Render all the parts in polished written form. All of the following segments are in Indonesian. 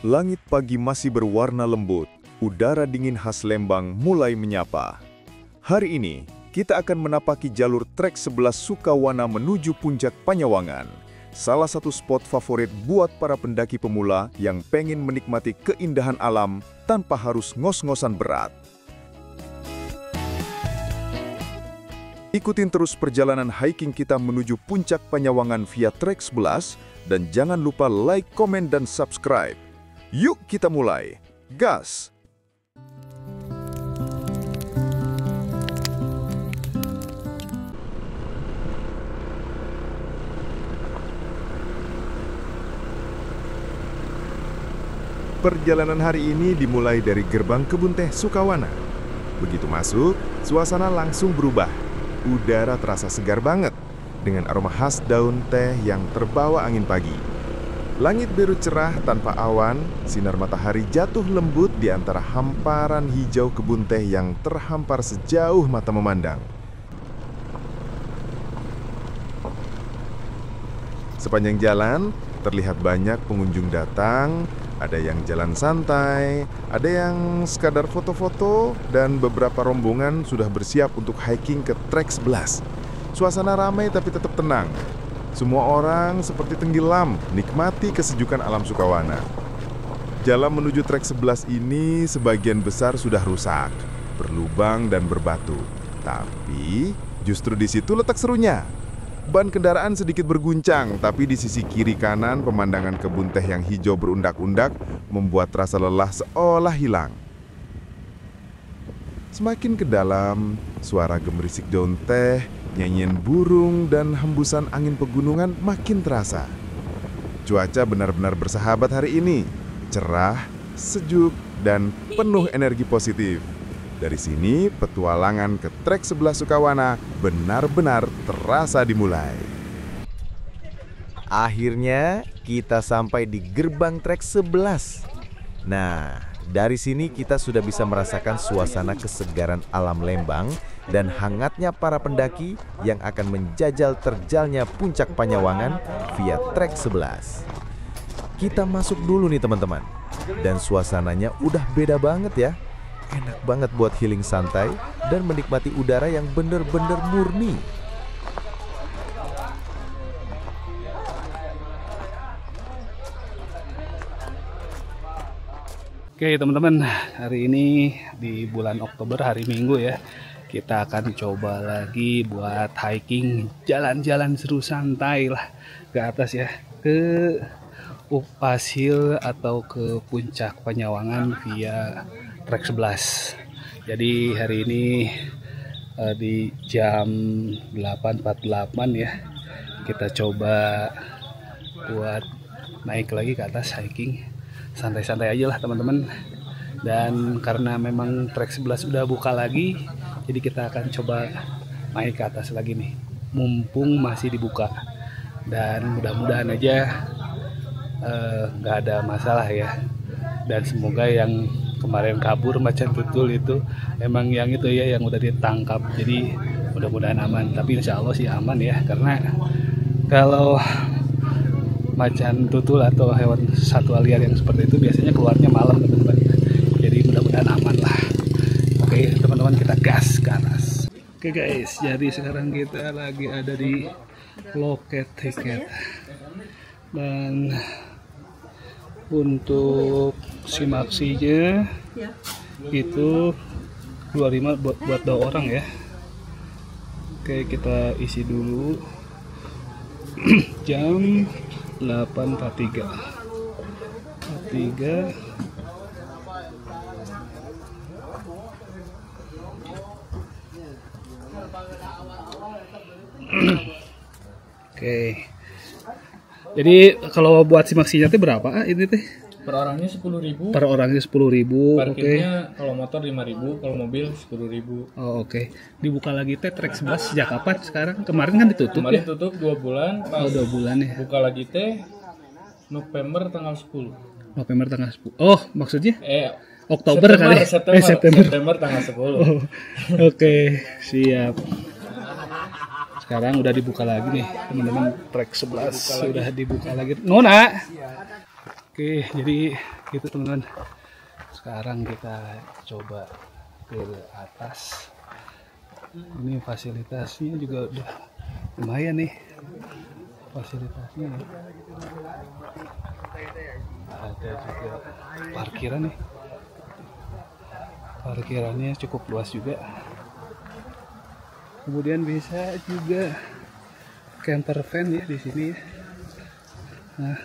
Langit pagi masih berwarna lembut, udara dingin khas Lembang mulai menyapa. Hari ini, kita akan menapaki jalur trek 11 Sukawana menuju Puncak Panyawangan. Salah satu spot favorit buat para pendaki pemula yang pengen menikmati keindahan alam tanpa harus ngos-ngosan berat. Ikutin terus perjalanan hiking kita menuju Puncak Panyawangan via trek 11 dan jangan lupa like, komen, dan subscribe. Yuk kita mulai. Gas! Perjalanan hari ini dimulai dari gerbang kebun teh Sukawana. Begitu masuk, suasana langsung berubah. Udara terasa segar banget dengan aroma khas daun teh yang terbawa angin pagi. Langit biru cerah tanpa awan, sinar matahari jatuh lembut di antara hamparan hijau kebun teh yang terhampar sejauh mata memandang. Sepanjang jalan, terlihat banyak pengunjung datang. Ada yang jalan santai, ada yang sekadar foto-foto, dan beberapa rombongan sudah bersiap untuk hiking ke trek 11. Suasana ramai tapi tetap tenang. Semua orang seperti tenggelam, nikmati kesejukan alam Sukawana. Jalan menuju trek 11 ini sebagian besar sudah rusak, berlubang dan berbatu. Tapi justru di situ letak serunya. Ban kendaraan sedikit berguncang, tapi di sisi kiri kanan pemandangan kebun teh yang hijau berundak-undak membuat rasa lelah seolah hilang. Semakin ke dalam, suara gemerisik daun teh, nyanyian burung, dan hembusan angin pegunungan makin terasa. Cuaca benar-benar bersahabat hari ini, cerah, sejuk, dan penuh energi positif. Dari sini, petualangan ke trek 11 Sukawana benar-benar terasa dimulai. Akhirnya, kita sampai di gerbang trek 11. Nah, dari sini kita sudah bisa merasakan suasana kesegaran alam Lembang dan hangatnya para pendaki yang akan menjajal terjalnya Puncak Panyawangan via trek 11. Kita masuk dulu nih teman-teman. Dan suasananya udah beda banget ya. Enak banget buat healing santai dan menikmati udara yang bener-bener murni. Oke teman-teman, hari ini di bulan Oktober, hari Minggu ya, kita akan coba lagi buat hiking, jalan-jalan seru santai lah ke atas ya, ke Upashil atau ke Puncak Panyawangan via trek 11. Jadi hari ini di jam 8.48 ya, kita coba buat naik lagi ke atas hiking. Santai-santai aja lah teman-teman. Dan karena memang trek 11 udah buka lagi, jadi kita akan coba naik ke atas lagi nih, mumpung masih dibuka. Dan mudah-mudahan aja nggak ada masalah ya. Dan semoga yang kemarin kabur macan tutul itu emang yang itu ya, yang udah ditangkap. Jadi mudah-mudahan aman. Tapi insya Allah sih aman ya, karena kalau macan tutul atau hewan satwa liar yang seperti itu biasanya keluarnya malam teman-teman. Jadi mudah-mudahan aman lah. Oke teman-teman, kita gas ke atas. Oke guys, jadi sekarang kita lagi ada di loket tiket. Dan untuk simaksinya itu 25 buat 2 orang ya. Oke, kita isi dulu. Jam 8.43. Oke. Jadi kalau buat simaksinya teh berapa ini teh? Per orangnya 10.000. Per orangnya 10.000. Parkirnya kalau motor 5.000, kalau mobil 10.000. Oh, oke. Dibuka lagi teh trek 11 sejak kapan sekarang? Kemarin kan ditutup. Kemarin ya? tutup 2 bulan. Oh, 2 bulan ya. Buka lagi teh November tanggal 10. November tanggal 10. Oh, maksudnya? Oktober September, kali. September tanggal 10. Oh, oke, siap. Sekarang udah dibuka lagi nih teman-teman, trek 11 sudah dibuka lagi. Nona. Oke, jadi gitu teman-teman. Sekarang kita coba ke atas. Ini fasilitasnya juga udah lumayan nih. Fasilitasnya nih. Ada juga parkiran nih. Parkirannya cukup luas juga. Kemudian bisa juga camper van ya di sini ya. Nah,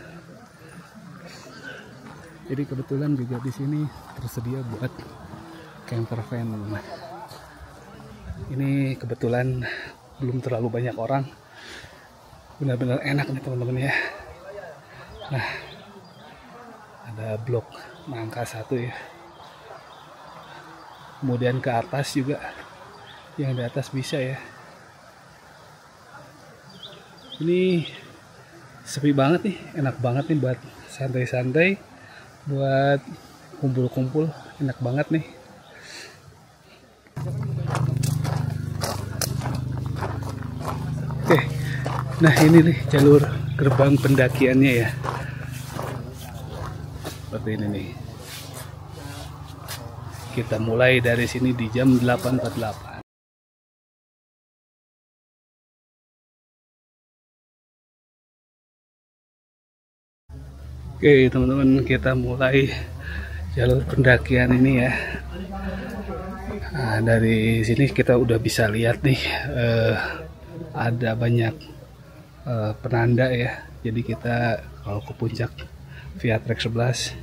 jadi kebetulan juga di sini tersedia buat camper van. Nah, ini kebetulan belum terlalu banyak orang. Benar-benar enak nih teman-teman ya. Nah, ada blok nangka 1 ya. Kemudian ke atas juga, yang di atas bisa ya. Ini sepi banget nih, enak banget nih buat santai-santai, buat kumpul-kumpul, enak banget nih. Oke, nah ini nih jalur gerbang pendakiannya ya. Seperti ini nih. Kita mulai dari sini di jam 8.48. Oke teman-teman, kita mulai jalur pendakian ini ya. Nah, dari sini kita udah bisa lihat nih ada banyak penanda ya. Jadi kita kalau ke puncak via trek 11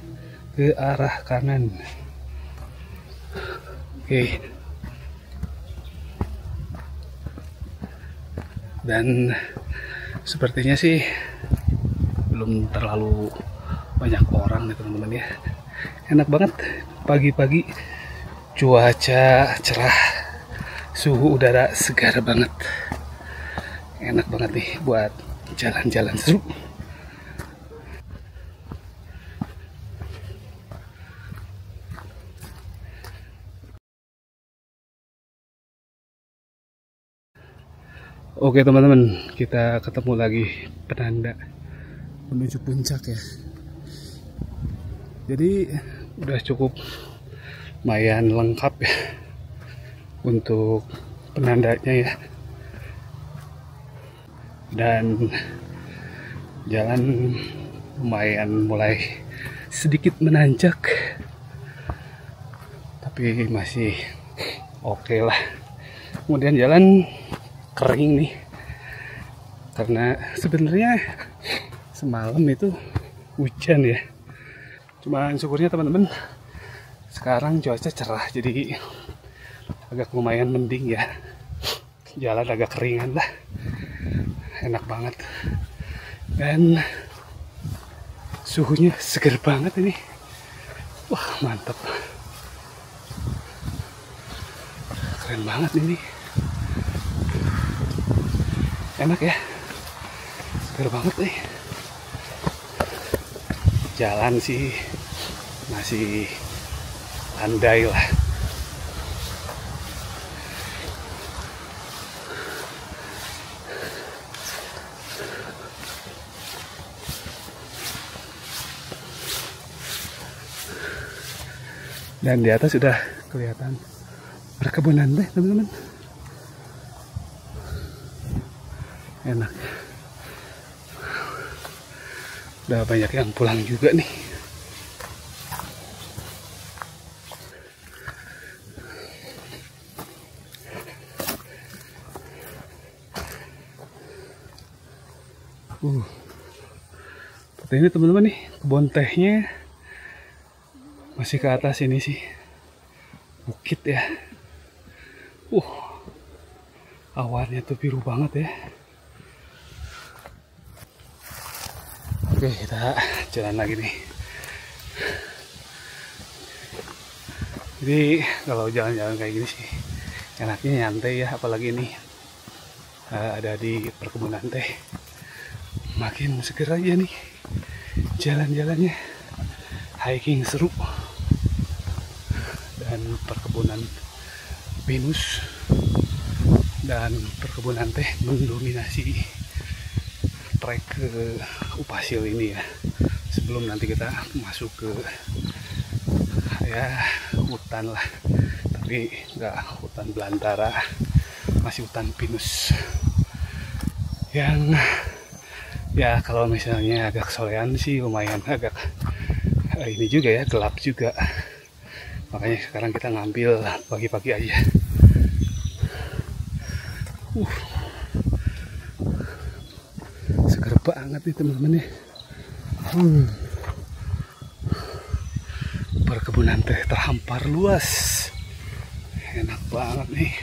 ke arah kanan. Oke. Dan sepertinya sih belum terlalu banyak orang nih teman-teman ya. Enak banget pagi-pagi, cuaca cerah, suhu udara segar banget. Enak banget nih buat jalan-jalan seru. Oke teman-teman, kita ketemu lagi penanda menuju puncak ya. Jadi udah cukup lumayan lengkap ya untuk penandanya ya. Dan jalan lumayan mulai sedikit menanjak, tapi masih oke lah. Kemudian jalan kering nih, karena sebenarnya semalam itu hujan ya. Cuman syukurnya teman-teman sekarang cuaca cerah, jadi agak lumayan mending ya. Jalan agak keringan lah, enak banget. Dan suhunya segar banget ini. Wah mantap, keren banget ini. Enak ya, segar banget nih. Jalan sih masih landai lah. Dan di atas sudah kelihatan perkebunan teh teman-teman. Enak. Udah banyak yang pulang juga nih. Seperti ini teman-teman nih, kebun tehnya masih ke atas ini sih. Bukit ya. Awannya tuh biru banget ya. Oke, kita jalan lagi nih. Jadi kalau jalan-jalan kayak gini sih enaknya nyantai ya, apalagi ini ada di perkebunan teh. Makin seger aja nih jalan-jalannya, hiking seru. Dan perkebunan pinus dan perkebunan teh mendominasi trek ke Upasil ini ya. sebelum nanti kita masuk ke ya hutan lah, tapi nggak hutan belantara, masih hutan pinus yang ya kalau misalnya agak sorean sih lumayan agak ini juga ya, gelap juga. Makanya sekarang kita ngambil pagi-pagi aja. Seger banget nih teman-teman ya. Perkebunan teh terhampar luas, enak banget nih.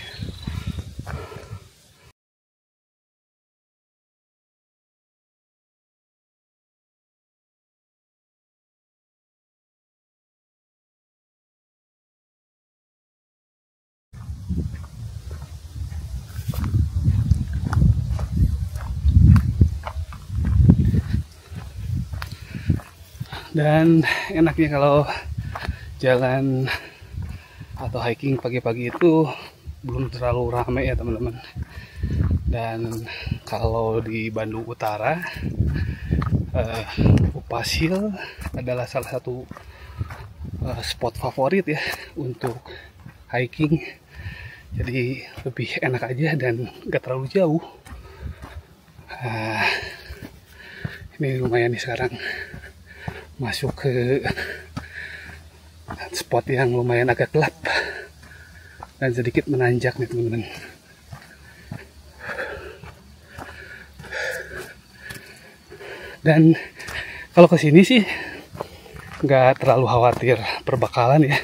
Dan enaknya kalau jalan atau hiking pagi-pagi itu belum terlalu ramai ya teman-teman. Dan kalau di Bandung Utara, Upasil adalah salah satu spot favorit ya untuk hiking. Jadi lebih enak aja dan gak terlalu jauh. Ini lumayan nih sekarang masuk ke spot yang lumayan agak gelap dan sedikit menanjak nih teman-teman. Dan kalau kesini sih nggak terlalu khawatir perbakalan ya,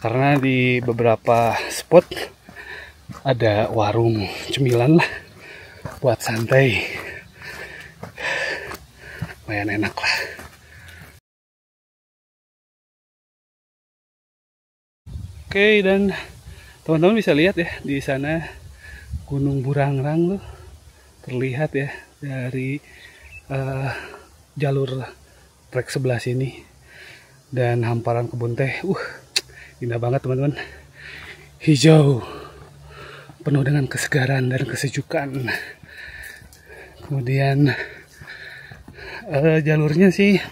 karena di beberapa spot ada warung cemilan lah buat santai, lumayan enak lah. Oke, dan teman-teman bisa lihat ya di sana Gunung Burangrang tuh terlihat ya dari jalur trek sebelah sini, dan hamparan kebun teh indah banget teman-teman, hijau penuh dengan kesegaran dan kesejukan. Kemudian jalurnya sih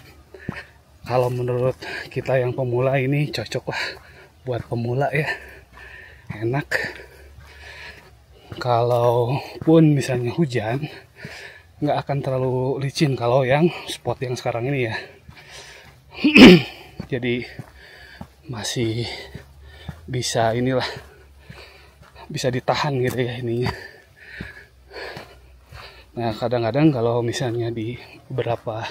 kalau menurut kita yang pemula ini cocok lah buat pemula ya, enak. Kalaupun misalnya hujan nggak akan terlalu licin kalau yang spot yang sekarang ini ya. Jadi masih bisa inilah, bisa ditahan gitu ya ininya. Nah kadang-kadang kalau misalnya di beberapa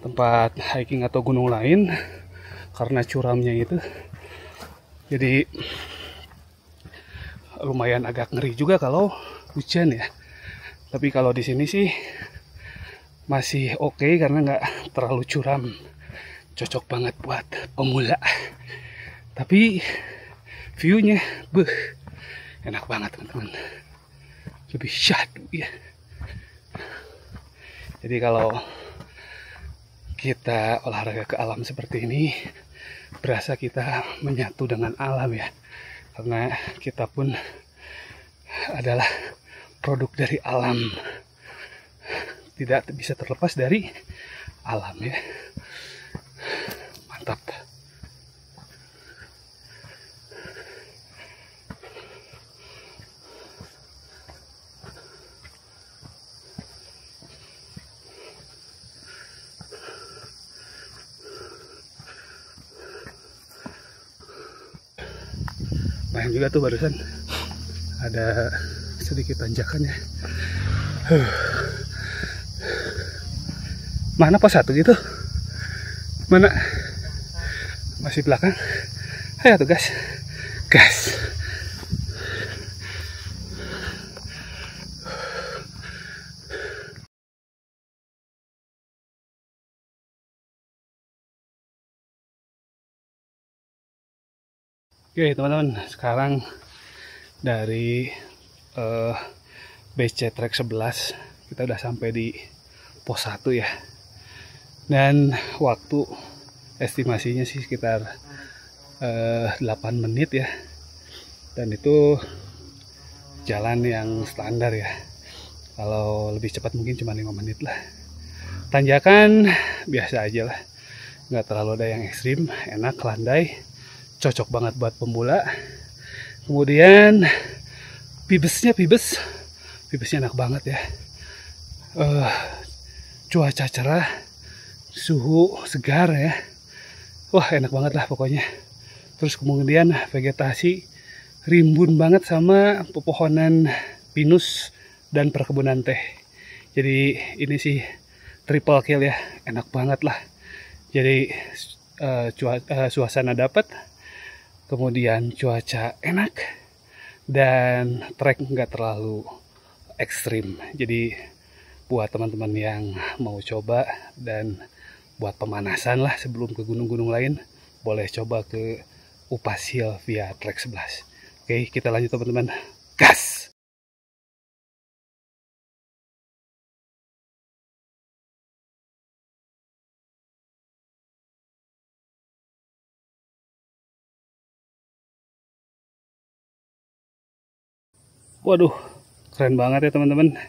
tempat hiking atau gunung lain, karena curamnya itu jadi lumayan agak ngeri juga kalau hujan ya. Tapi kalau di sini sih masih oke karena nggak terlalu curam, cocok banget buat pemula. Tapi view-nya enak banget teman-teman, lebih syahdu ya. Jadi kalau kita olahraga ke alam seperti ini, berasa kita menyatu dengan alam ya, karena kita pun adalah produk dari alam, tidak bisa terlepas dari alam ya. Mantap. Main juga tuh barusan ada sedikit tanjakannya. Mana pos satu gitu? Mana? Masih belakang? Ayo tuh gas, gas. Oke teman-teman, sekarang dari BC Trek 11 kita udah sampai di pos 1 ya. Dan waktu estimasinya sih sekitar 8 menit ya. Dan itu jalan yang standar ya. Kalau lebih cepat mungkin cuma 5 menit lah. Tanjakan biasa aja lah, nggak terlalu ada yang ekstrim, enak, landai, cocok banget buat pemula. Kemudian pibesnya enak banget ya. Cuaca cerah, suhu segar ya. Wah, enak banget lah pokoknya. Terus kemudian vegetasi rimbun banget sama pepohonan pinus dan perkebunan teh. Jadi ini sih triple kill ya, enak banget lah. Jadi suasana dapat, kemudian cuaca enak, dan trek nggak terlalu ekstrim. Jadi buat teman-teman yang mau coba dan buat pemanasan lah sebelum ke gunung-gunung lain, boleh coba ke Upas Hill via Trek 11. Oke, kita lanjut teman-teman. Gas! Waduh, keren banget ya teman-teman.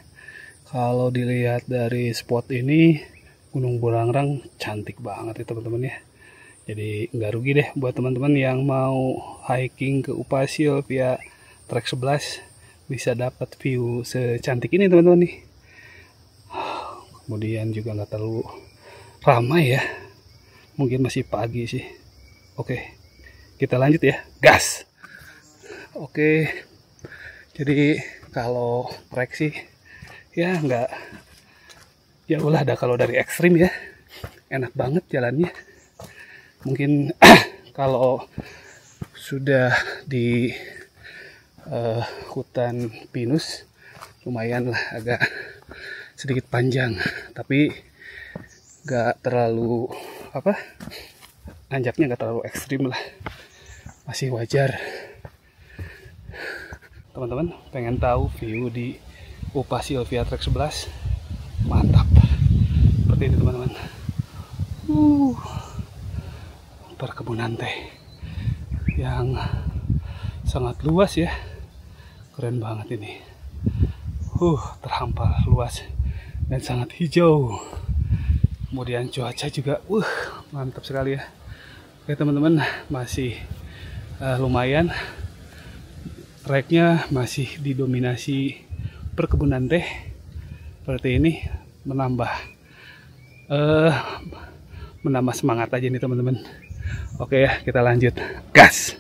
Kalau dilihat dari spot ini, Gunung Burangrang cantik banget ya teman-teman ya. Jadi nggak rugi deh buat teman-teman yang mau hiking ke Upas Hill via Trek 11, bisa dapat view secantik ini teman-teman nih. Kemudian juga nggak terlalu ramai ya, mungkin masih pagi sih. Oke, kita lanjut ya, gas. Oke, jadi kalau trek sih ya nggak jauh lah, kalau dari ekstrim ya, enak banget jalannya. Mungkin kalau sudah di hutan pinus lumayan lah, agak sedikit panjang, tapi nggak terlalu nanjaknya nggak terlalu ekstrim lah, masih wajar. Teman-teman pengen tahu view di Upas Hill via Trek 11, mantap seperti itu teman-teman. Perkebunan teh yang sangat luas ya, keren banget ini. Terhampar luas dan sangat hijau. Kemudian cuaca juga mantap sekali ya. Oke teman-teman, masih lumayan. Treknya masih didominasi perkebunan teh seperti ini, menambah semangat aja nih teman-teman. Oke ya, kita lanjut, gas.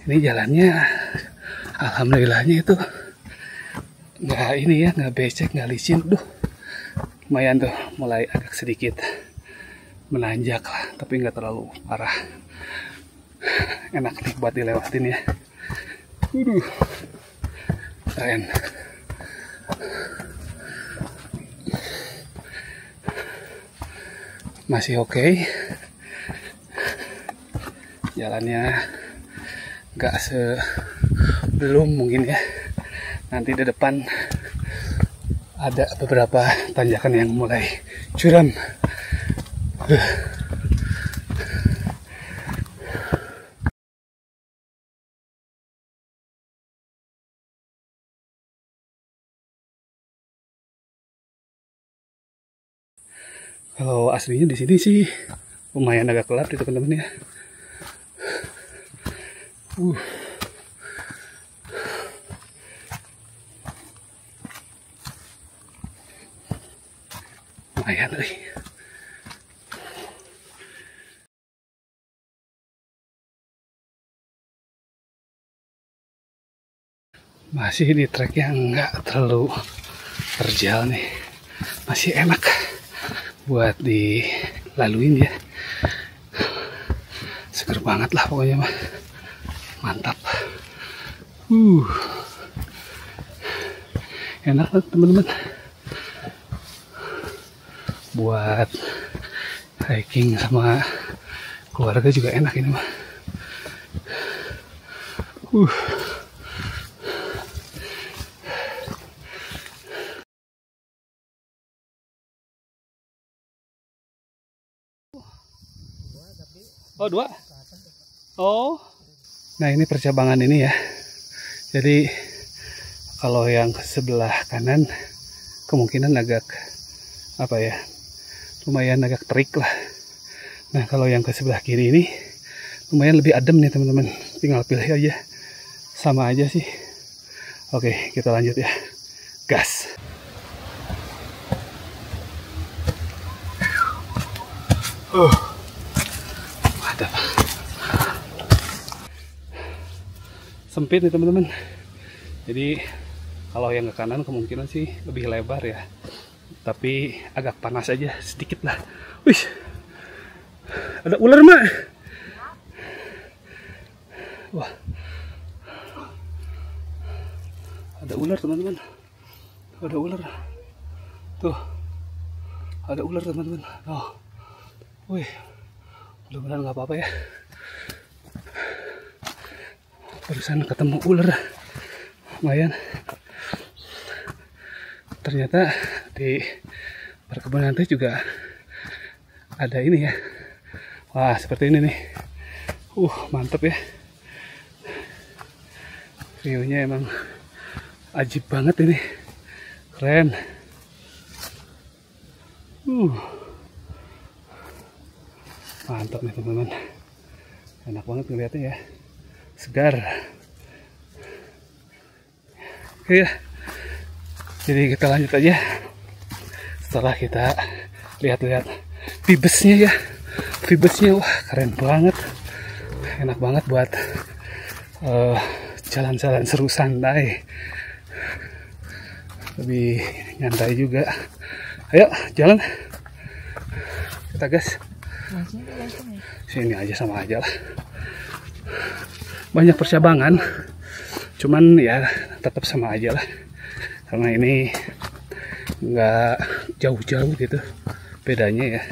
Ini jalannya alhamdulillahnya itu nggak becek, nggak licin. Lumayan tuh, mulai agak sedikit menanjak lah, tapi nggak terlalu parah. Enak nih buat dilewatin ya. Keren. Masih oke. Jalannya nggak sebelum mungkin ya. Nanti di depan ada beberapa tanjakan yang mulai curam. Kalau aslinya di sini sih lumayan agak gelap nih teman-teman ya. Lumayan nih. Masih di trek yang nggak terlalu terjal nih, masih enak buat dilaluin ya. Seger banget lah pokoknya mah, mantap. Enak lah teman-teman, buat hiking sama keluarga juga enak ini mah. Oh, 2. Oh. Nah, ini percabangan ini ya. Jadi Kalau yang ke sebelah kanan kemungkinan agak apa ya, lumayan agak terik lah. Nah kalau yang ke sebelah kiri ini lumayan lebih adem nih teman-teman, tinggal pilih aja, sama aja sih. Oke, kita lanjut ya, gas. Mantap. Sempit nih teman-teman, jadi kalau yang ke kanan kemungkinan sih lebih lebar ya, tapi agak panas aja sedikit lah. Wih, ada ular mak. Wah, ada ular teman-teman, ada ular tuh, ada ular teman-teman. Oh, wih, mudah-mudahan nggak apa-apa ya. Barusan ketemu ular, lumayan. Ternyata di perkebunan teh juga ada ini ya. Wah, seperti ini nih. Mantep ya. View-nya emang ajib banget ini. Keren. Mantap nih teman-teman. Enak banget ngeliatnya ya. Segar. Oke ya. Jadi kita lanjut aja. Setelah kita lihat-lihat vibesnya ya. Vibesnya wah keren banget. Enak banget buat jalan-jalan seru santai. Lebih nyantai juga. Ayo jalan. Kita gas. Sini aja sama aja lah. Banyak percabangan. Cuman ya tetap sama aja lah. Karena ini nggak jauh-jauh gitu bedanya ya.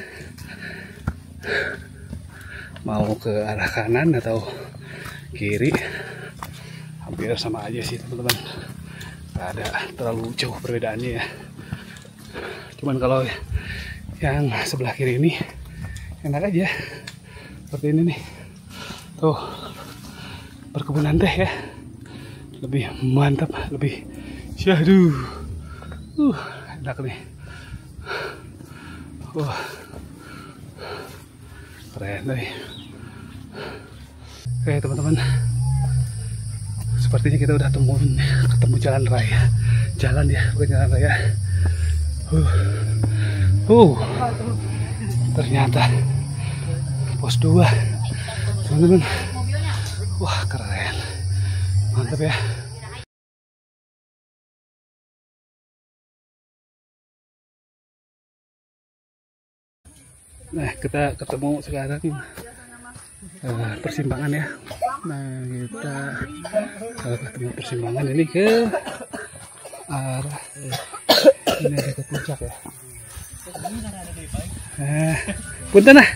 Mau ke arah kanan atau kiri hampir sama aja sih teman-teman. Nggak ada terlalu jauh perbedaannya ya. Cuman kalau yang sebelah kiri ini enak aja. Seperti ini nih. Tuh, perkebunan teh ya. Lebih mantap, lebih syahdu. Enak nih. Wah. Keren nih. Oke teman-teman. Sepertinya kita udah ketemu jalan raya. Jalan ya, bukan jalan raya. Ternyata pos 2. Teman-teman. Wah, keren. Mantap ya. Nah, kita ketemu sekarang persimpangan ya. Nah, kita ketemu persimpangan ini ke arah ini ada ke puncak ya. Punten nah.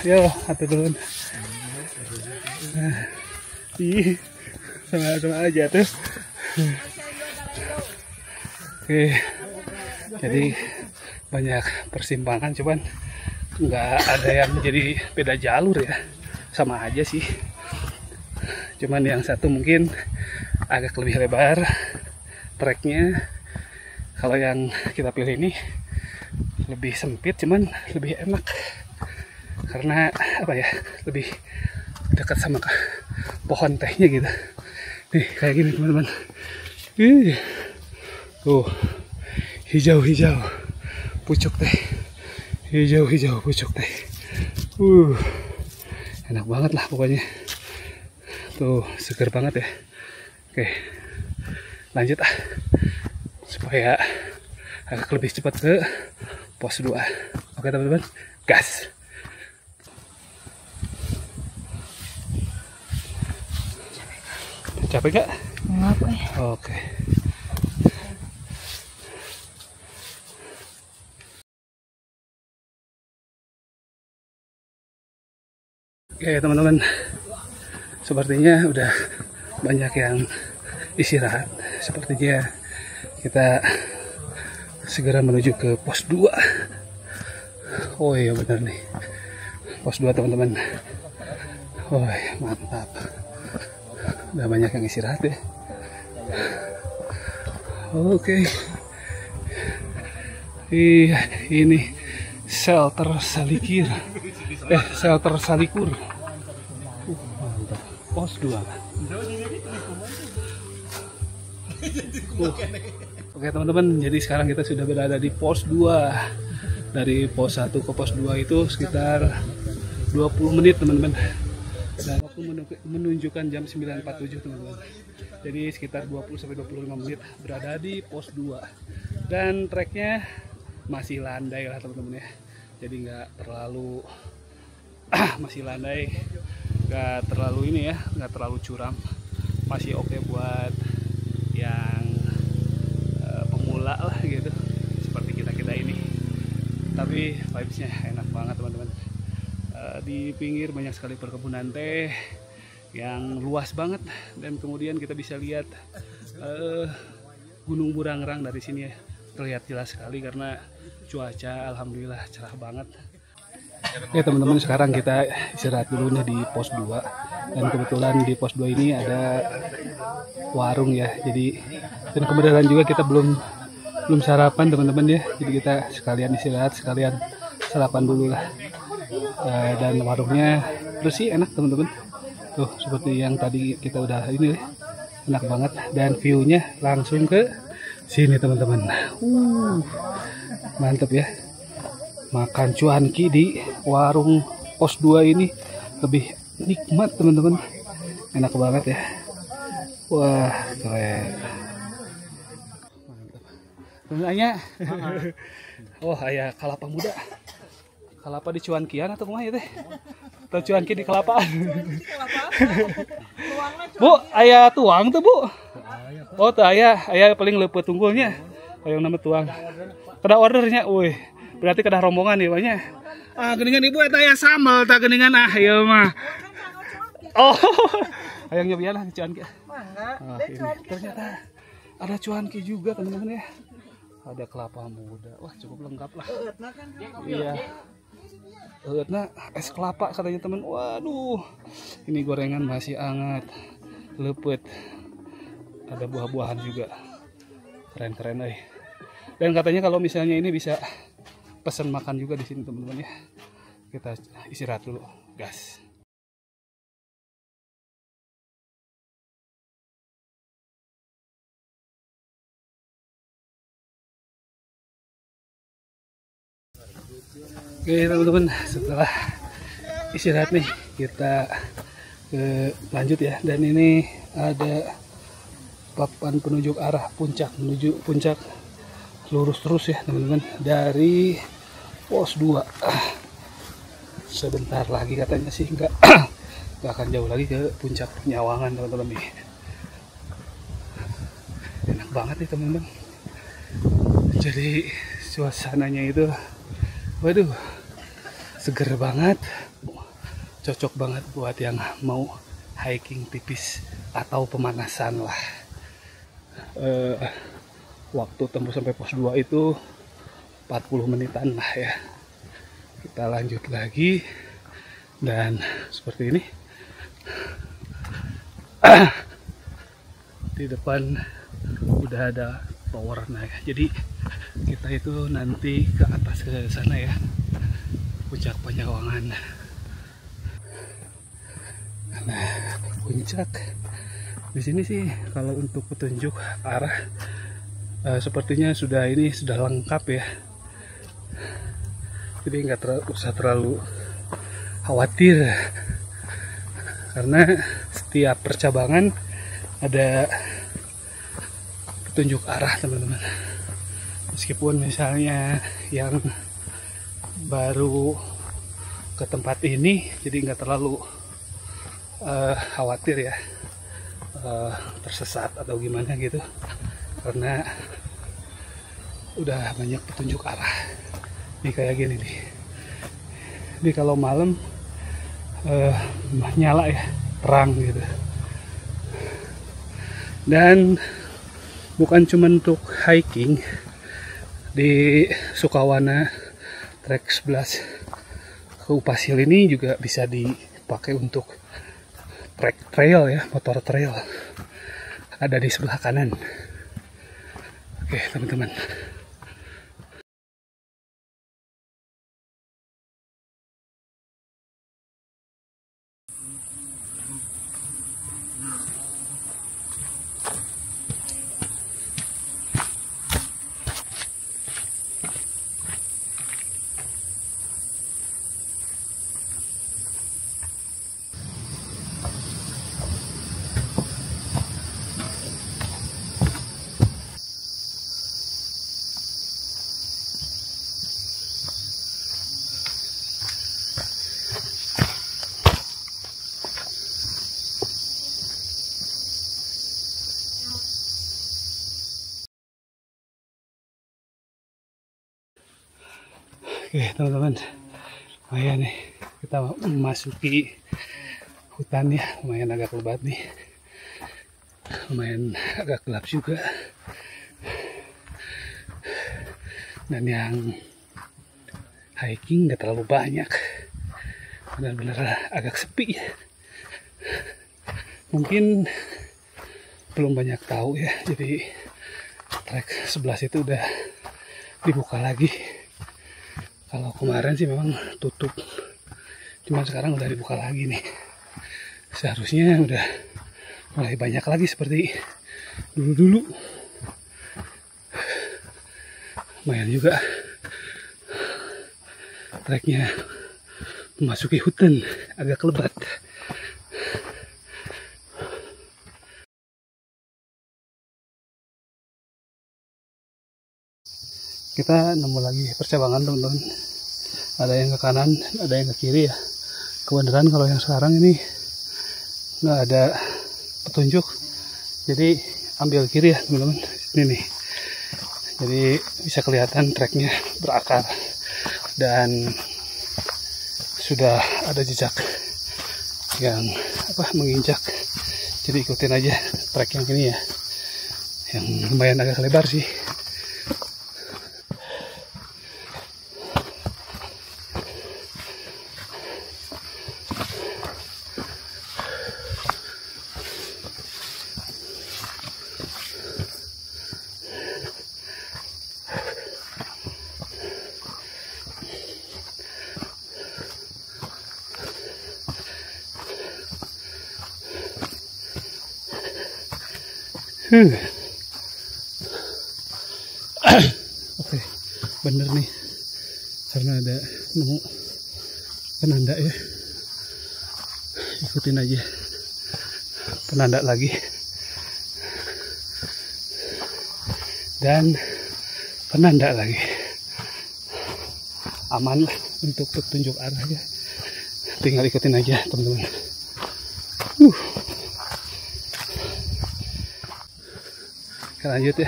Yo, atuh dulu. Sama aja tuh. Oke. Jadi banyak persimpangan, cuman nggak ada yang jadi beda jalur ya, sama aja sih. Cuman yang satu mungkin agak lebih lebar treknya. Kalau yang kita pilih ini lebih sempit, cuman lebih enak karena apa ya, lebih dekat sama pohon tehnya gitu. Nih kayak gini teman-teman. Tuh hijau-hijau pucuk teh, hijau-hijau pucuk teh. Enak banget lah pokoknya. Tuh seger banget ya. Oke, lanjut supaya agak lebih cepat ke pos 2. Oke teman-teman, gas. Capek gak? Apa ya? Oke. Oke teman-teman, sepertinya udah banyak yang istirahat. Sepertinya kita segera menuju ke pos 2. Oh iya benar nih, pos 2 teman-teman. Oh mantap. Udah banyak yang istirahat ya. Oke. Ini shelter Salikir. Shelter Salikur. Mantap. Pos 2. Oke teman-teman, jadi sekarang kita sudah berada di pos 2. Dari pos 1 ke pos 2 itu sekitar 20 menit teman-teman. Dan waktu menunjukkan jam 9.47 teman-teman. Jadi sekitar 20-25 menit berada di pos 2. Dan treknya masih landai lah teman-teman ya. Jadi nggak terlalu masih landai, nggak terlalu ini ya, nggak terlalu curam. Masih oke buat yang pemula lah gitu, seperti kita ini. Tapi vibesnya enak banget teman-teman. Di pinggir banyak sekali perkebunan teh yang luas banget, dan kemudian kita bisa lihat Gunung Burangrang dari sini ya. Terlihat jelas sekali karena cuaca alhamdulillah cerah banget. Ya teman-teman, sekarang kita istirahat dulu nih di pos 2. Dan kebetulan di pos 2 ini ada warung ya. Jadi dan kebetulan juga kita belum sarapan teman-teman ya. Jadi kita sekalian istirahat, sekalian sarapan dulu lah. Dan warungnya bersih, enak teman-teman. Tuh seperti yang tadi kita udah ini, enak banget. Dan view-nya langsung ke sini teman-teman. Mantap ya. Makan cuanki di warung pos 2 ini lebih nikmat teman-teman. Enak banget ya. Wah keren. Mantap. Tanya. Oh ayah kalapa muda. Kalapa di cuankian atau kumaha teh? Atau cuanki di kelapaan? Bu, ayah tuang tuh bu. Oh tuh ayah paling leupeut tunggulnya. Yang nama tuang. Kada ordernya, woi. Berarti kada rombongan nih banyak. Geningan ibu eta aya sambal, tak geningan ieu mah. Oh. Hayang nyobian lah cuanki. Mangga. Ternyata ada cuanki juga teman-teman ya. Ada kelapa muda. Wah, cukup lengkap lah. Iya. Eutna es kelapa katanya teman. Waduh. Ini gorengan masih hangat. Lepet. Ada buah-buahan juga. Keren-keren euy. Dan katanya kalau misalnya ini bisa pesan makan juga di sini teman-teman ya. Kita istirahat dulu, gas. Oke teman-teman, setelah istirahat nih kita lanjut ya. Dan ini ada papan penunjuk arah puncak, menuju puncak lurus terus ya teman-teman dari pos 2. Sebentar lagi katanya sih nggak akan jauh lagi ke puncak Penyawangan teman-teman nih. Enak banget nih teman-teman. Jadi suasananya itu waduh seger banget, cocok banget buat yang mau hiking tipis atau pemanasan lah. Waktu tembus sampai pos 2 itu 40 menitan lah ya. Kita lanjut lagi dan seperti ini. Di depan udah ada pewarna ya. Jadi kita itu nanti ke atas ke sana ya. Puncak Penyawangan. Nah, puncak di sini sih kalau untuk petunjuk arah sepertinya sudah lengkap ya. Jadi nggak usah terlalu khawatir karena setiap percabangan ada petunjuk arah teman-teman. Meskipun misalnya yang baru ke tempat ini jadi nggak terlalu khawatir ya, tersesat atau gimana gitu, karena udah banyak petunjuk arah. Nih kayak gini nih. Ini kalau malam nyala ya, terang gitu. Dan bukan cuma untuk hiking, di Sukawana Trek 11 ke Upasil ini juga bisa dipakai untuk trek trail ya, motor trail. Ada di sebelah kanan. Oke, teman-teman. Oke teman-teman, lumayan nih kita memasuki hutan ya, lumayan agak lebat nih, lumayan agak gelap juga, dan yang hiking gak terlalu banyak, benar-benar agak sepi. Mungkin belum banyak tahu ya, jadi trek 11 itu udah dibuka lagi. Kalau kemarin sih memang tutup, cuma sekarang udah dibuka lagi nih. Seharusnya udah mulai banyak lagi seperti dulu-dulu. Lumayan juga treknya memasuki hutan, agak lebat. Kita nemu lagi percabangan teman-teman. Ada yang ke kanan, ada yang ke kiri ya. Kebenaran kalau yang sekarang ini nggak ada petunjuk, jadi ambil kiri ya teman-teman. Ini nih, jadi bisa kelihatan treknya berakar dan sudah ada jejak yang menginjak. Jadi ikutin aja trek yang ini ya, yang lumayan agak lebar sih. Oke, bener nih, karena ada nemu penanda ya, ikutin aja penanda lagi, dan penanda lagi, aman lah untuk petunjuk arahnya, tinggal ikutin aja teman-teman. Lanjut ya,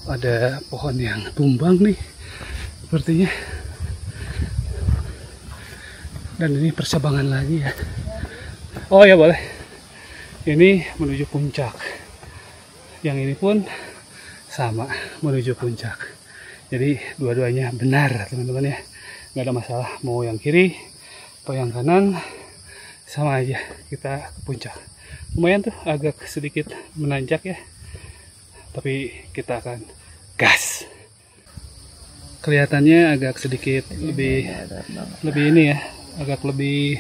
ada pohon yang tumbang nih sepertinya, dan ini percabangan lagi ya. Oh ya boleh, ini menuju puncak, yang ini pun sama menuju puncak, jadi dua-duanya benar teman-teman ya, nggak ada masalah mau yang kiri atau yang kanan, sama aja kita ke puncak. Lumayan tuh, agak sedikit menanjak ya, tapi kita akan gas. Kelihatannya agak sedikit lebih ini ya, agak lebih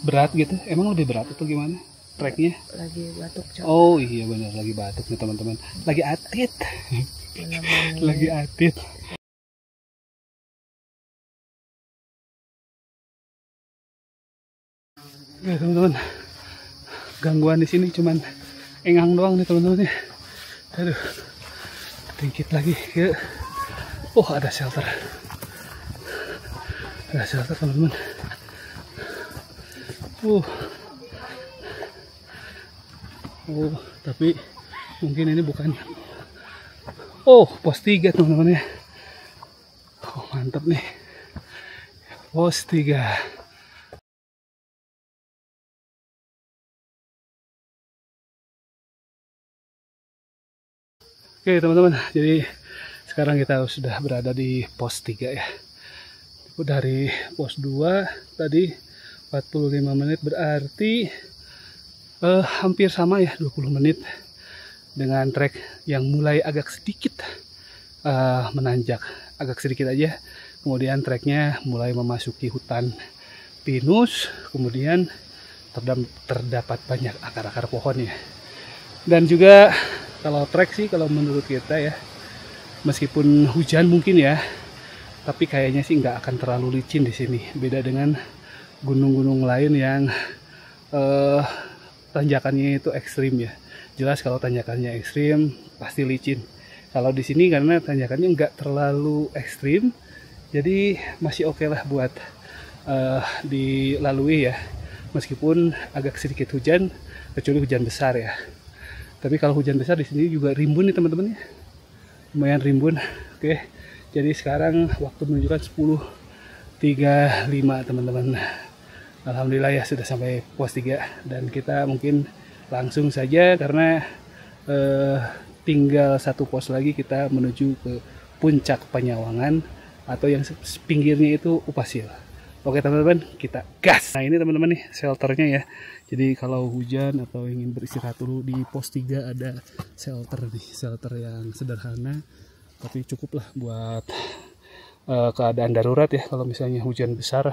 berat gitu. Emang lebih berat atau gimana treknya? Lagi batuk coba. Oh iya benar, lagi batuk nih teman-teman, lagi atit. Lagi atit. Ya teman-teman, gangguan di sini cuman engang doang nih teman-teman ya. Aduh, dikit lagi ke, ada shelter, teman-teman. Tapi mungkin ini bukan. Pos 3 teman-teman ya. Mantap nih, pos 3. Oke teman-teman, jadi sekarang kita sudah berada di pos 3 ya. Dari pos 2 tadi 45 menit berarti hampir sama ya, 20 menit dengan trek yang mulai agak sedikit menanjak, agak sedikit aja. Kemudian treknya mulai memasuki hutan pinus, kemudian terdapat banyak akar-akar pohon ya. Dan juga kalau trek sih, kalau menurut kita ya, meskipun hujan mungkin ya, tapi kayaknya sih nggak akan terlalu licin di sini. Beda dengan gunung-gunung lain yang tanjakannya itu ekstrim ya. Jelas kalau tanjakannya ekstrim pasti licin. Kalau di sini karena tanjakannya nggak terlalu ekstrim, jadi masih oke lah buat dilalui ya. Meskipun agak sedikit hujan, kecuali hujan besar ya. Tapi kalau hujan besar di sini juga rimbun nih teman-teman ya. Lumayan rimbun. Oke. Jadi sekarang waktu menunjukkan 10.35 teman-teman. Alhamdulillah ya sudah sampai pos 3 dan kita mungkin langsung saja karena tinggal satu pos lagi kita menuju ke puncak Panyawangan atau yang pinggirnya itu Upasil. Oke teman-teman, kita gas. Nah ini teman-teman nih shelternya ya. Jadi kalau hujan atau ingin beristirahat dulu di pos 3 ada shelter nih, shelter yang sederhana tapi cukup lah buat keadaan darurat ya. Kalau misalnya hujan besar,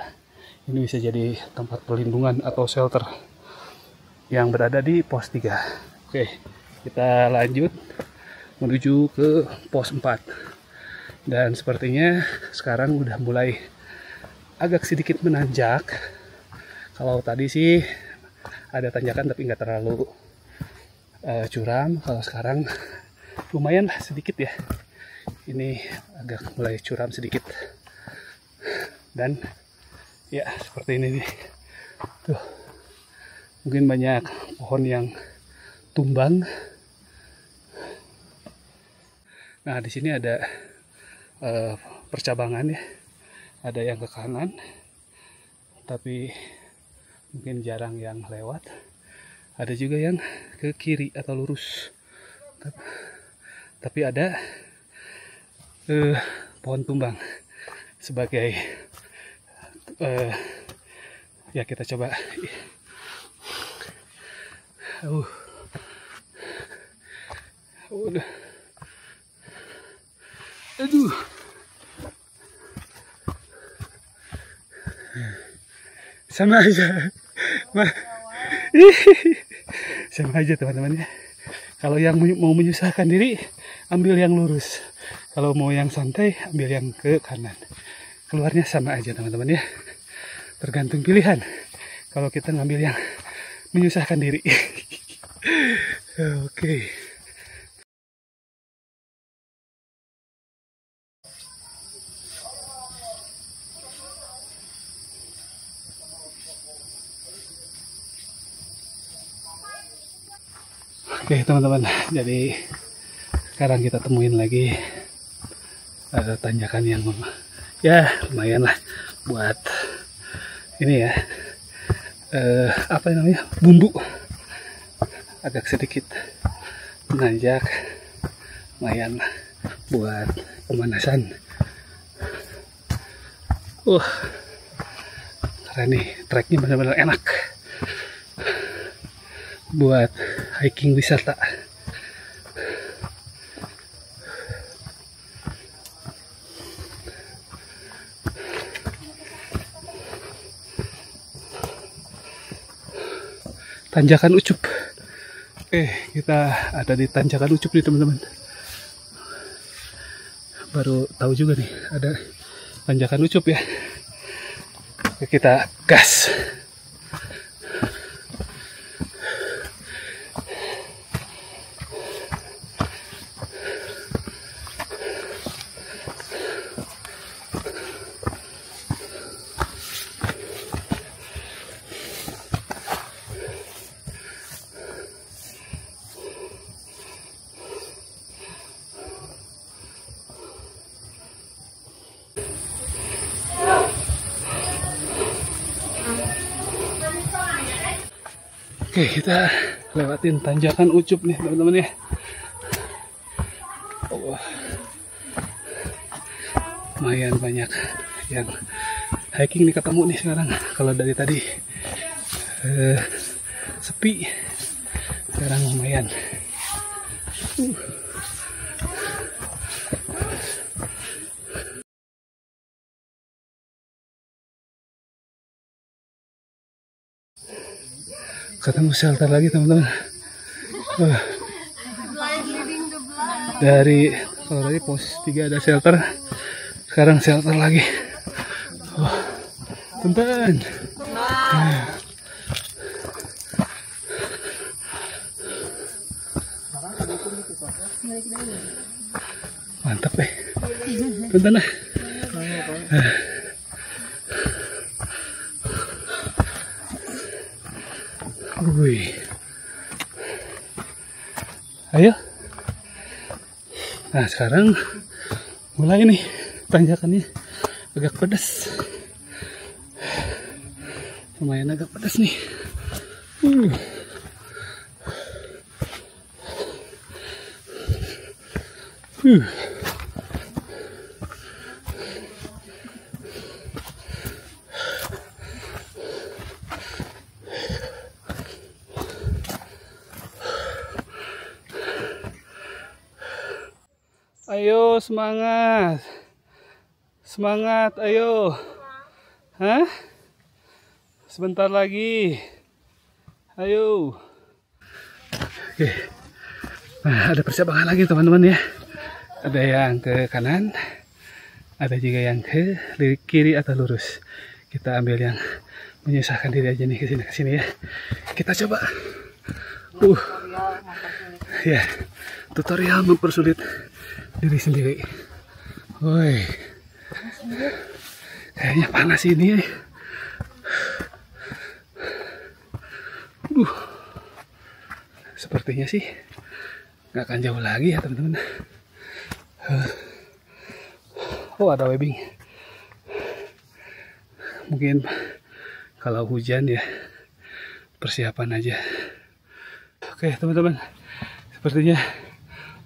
ini bisa jadi tempat perlindungan atau shelter yang berada di pos 3. Oke, kita lanjut menuju ke pos 4. Dan sepertinya sekarang udah mulai agak sedikit menanjak. Kalau tadi sih ada tanjakan tapi nggak terlalu curam. Kalau sekarang lumayan lah sedikit ya. Ini agak mulai curam sedikit. Dan ya seperti ini nih. Tuh. Mungkin banyak pohon yang tumbang. Nah, di sini ada percabangan ya. Ada yang ke kanan, tapi mungkin jarang yang lewat. Ada juga yang ke kiri atau lurus. Tapi ada pohon tumbang sebagai ya kita coba. Aduh. Sama aja. Sama aja teman-teman ya. Kalau yang mau menyusahkan diri, ambil yang lurus. Kalau mau yang santai, ambil yang ke kanan. Keluarnya sama aja teman-teman ya. Tergantung pilihan. Kalau kita ngambil yang menyusahkan diri. Oke. Oke teman-teman, jadi sekarang kita temuin lagi tanjakan yang ya lumayan lah buat ini ya, apa namanya, bumbu. Agak sedikit menanjak, lumayan lah buat pemanasan. Keren nih, treknya benar-benar enak buat hiking wisata. Tanjakan Ucup. Kita ada di Tanjakan Ucup nih teman-teman. Baru tahu juga nih ada Tanjakan Ucup ya. Kita gas. Oke, kita lewatin Tanjakan Ucup nih teman-teman ya. Lumayan banyak yang hiking nih ketemu nih sekarang. Kalau dari tadi sepi, sekarang lumayan. Ketemu shelter lagi teman-teman. Dari kalau tadi pos 3 ada shelter, sekarang shelter lagi. Teman-teman. Mantap deh. Bentar lah. Wih. Ayo. Nah sekarang mulai nih tanjakannya agak pedas. Lumayan agak pedas nih. Ayo semangat. Semangat ayo. Hah? Sebentar lagi. Ayo. Oke. Nah, ada persiapan lagi teman-teman ya. Ada yang ke kanan, ada juga yang ke kiri atau lurus. Kita ambil yang menyusahkan diri aja nih, ke sini ya. Kita coba. Ya, tutorial mempersulit diri sendiri. Woi, kayaknya panas ini. Sepertinya sih nggak akan jauh lagi ya teman-teman. Oh, ada webbing. Mungkin kalau hujan ya persiapan aja. Oke teman-teman, sepertinya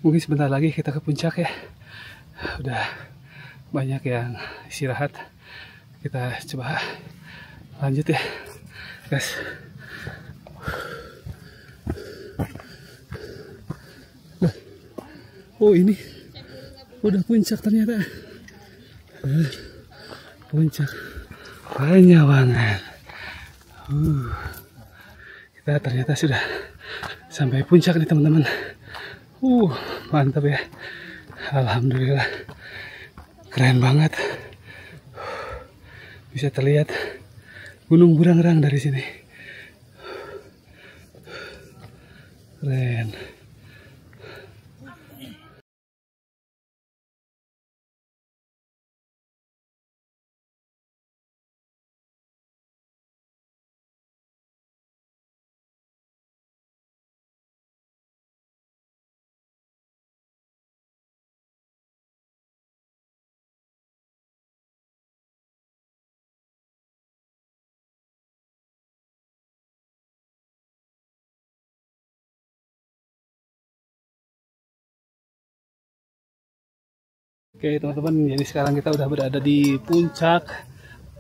mungkin sebentar lagi kita ke puncak ya. Udah banyak yang istirahat. Kita coba lanjut ya guys. Oh ini udah puncak ternyata. Puncak Panyawangan. Kita ternyata sudah sampai puncak nih teman-teman. Mantap ya. Alhamdulillah. Keren banget. Bisa terlihat Gunung Burangrang dari sini. Keren. Oke teman-teman, jadi sekarang kita udah berada di puncak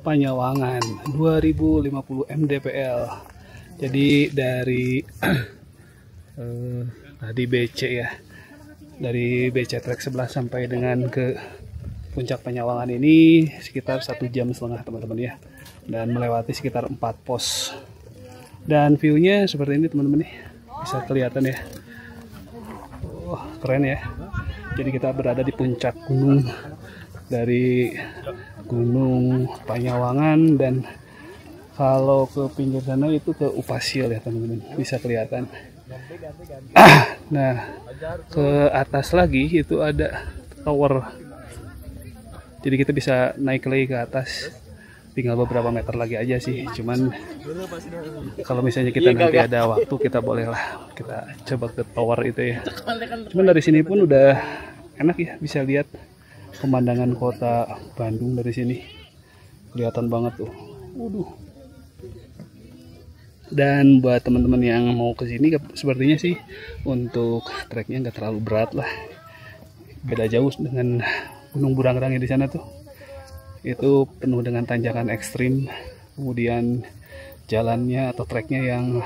Panyawangan 2050 mdpl. Jadi dari tadi BC ya, dari BC trek 11 sampai dengan ke puncak Panyawangan ini sekitar 1,5 jam teman-teman ya, dan melewati sekitar 4 pos. Dan view-nya seperti ini teman-teman nih, bisa kelihatan ya. Keren ya. Jadi kita berada di puncak gunung dari Gunung Panyawangan, dan kalau ke pinggir sana itu ke Upasil ya teman-teman, bisa kelihatan. Nah ke atas lagi itu ada tower, jadi kita bisa naik lagi ke atas, tinggal beberapa meter lagi aja sih. Cuman kalau misalnya kita nanti ada waktu, kita bolehlah kita coba ke tower itu ya. Cuman dari sini pun udah enak ya, bisa lihat pemandangan kota Bandung dari sini, kelihatan banget tuh. Dan buat teman-teman yang mau ke sini, sepertinya sih untuk treknya nggak terlalu berat lah, beda jauh dengan Gunung Burangrang di sana tuh. itu penuh dengan tanjakan ekstrim, kemudian jalannya atau treknya yang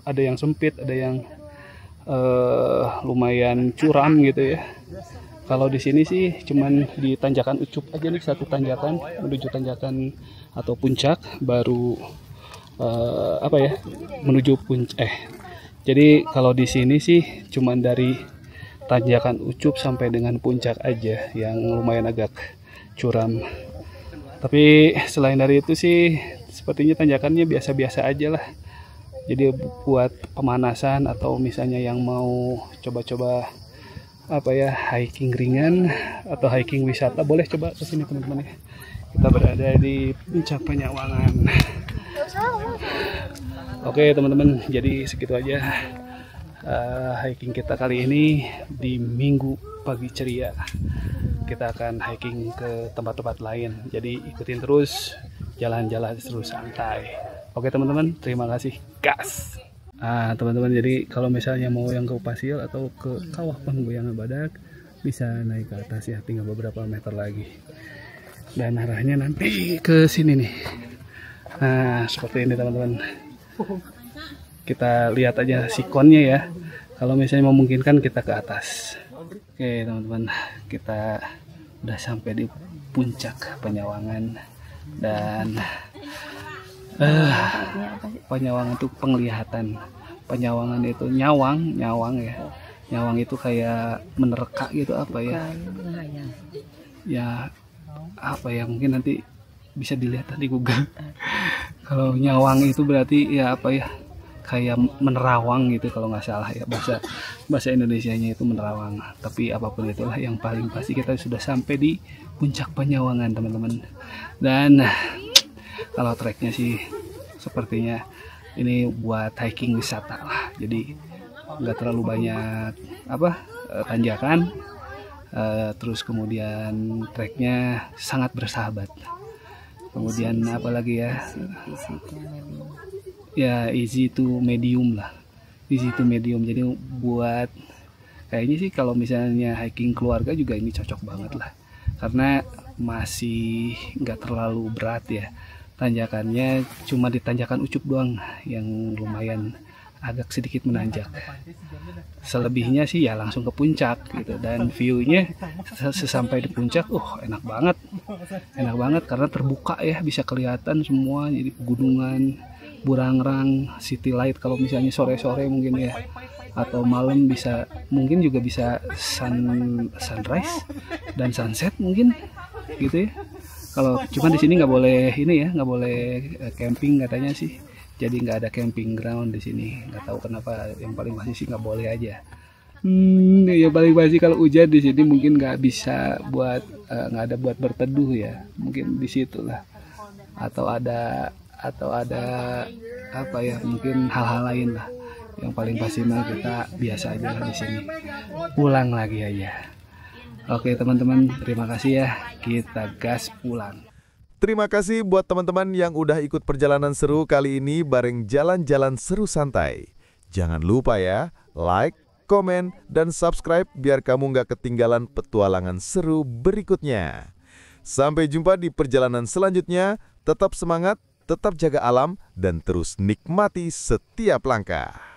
ada yang sempit, ada yang lumayan curam gitu ya. Kalau di sini sih cuman di tanjakan Ucup aja nih, satu tanjakan menuju tanjakan atau puncak, baru menuju puncak. Jadi kalau di sini sih cuman dari tanjakan Ucup sampai dengan puncak aja yang lumayan agak curam. Tapi selain dari itu sih sepertinya tanjakannya biasa-biasa aja lah. Jadi buat pemanasan atau misalnya yang mau coba-coba hiking ringan atau hiking wisata, boleh coba ke sini teman-teman ya. Kita berada di puncak Panyawangan. Oke teman-teman, jadi segitu aja hiking kita kali ini di Minggu Pagi Ceria. Kita akan hiking ke tempat-tempat lain, jadi ikutin terus jalan-jalan seru santai. Oke teman-teman, terima kasih, gas. Teman-teman, jadi kalau misalnya mau yang ke Pasil atau ke Kawah Panggoyangan Badak, bisa naik ke atas ya, tinggal beberapa meter lagi. Dan arahnya nanti ke sini nih. Nah, seperti ini teman-teman. Kita lihat aja sikonnya ya. Kalau misalnya memungkinkan kita ke atas. Oke teman-teman, kita udah sampai di puncak Panyawangan. Dan Panyawangan itu penglihatan. Panyawangan itu nyawang ya. Nyawang itu kayak menerka gitu mungkin nanti bisa dilihat di Google. Kalau nyawang itu berarti kayak menerawang gitu kalau nggak salah ya, bahasa Indonesianya itu menerawang. Tapi apapun itulah, yang paling pasti kita sudah sampai di puncak Panyawangan teman-teman. Dan kalau treknya sih sepertinya ini buat hiking wisata lah, jadi nggak terlalu banyak tanjakan, terus kemudian treknya sangat bersahabat. Kemudian apalagi ya easy to medium lah, easy to medium. Jadi buat kayaknya sih kalau misalnya hiking keluarga juga ini cocok banget lah, karena masih nggak terlalu berat ya. Tanjakannya cuma di tanjakan Ucup doang yang lumayan agak sedikit menanjak. Selebihnya sih ya langsung ke puncak gitu. Dan view-nya sesampai di puncak, enak banget karena terbuka ya, bisa kelihatan semua. Jadi pegunungan, Burangrang, City Light kalau misalnya sore-sore mungkin ya, atau malam mungkin juga bisa sunrise dan sunset mungkin gitu ya. Kalau cuma di sini nggak boleh camping katanya sih. Jadi nggak ada camping ground di sini. Nggak tahu kenapa. Yang paling pasti sih nggak boleh aja. Ya paling pasti kalau hujan di sini mungkin nggak bisa nggak ada buat berteduh ya. Mungkin di situ lah. Atau ada mungkin hal-hal lain lah. Yang paling pasti mah kita biasa aja lah di sini. Pulang lagi aja. Oke teman-teman, terima kasih ya. Kita gas pulang. Terima kasih buat teman-teman yang udah ikut perjalanan seru kali ini bareng jalan-jalan seru santai. Jangan lupa ya, like, komen, dan subscribe biar kamu nggak ketinggalan petualangan seru berikutnya. Sampai jumpa di perjalanan selanjutnya. Tetap semangat, tetap jaga alam, dan terus nikmati setiap langkah.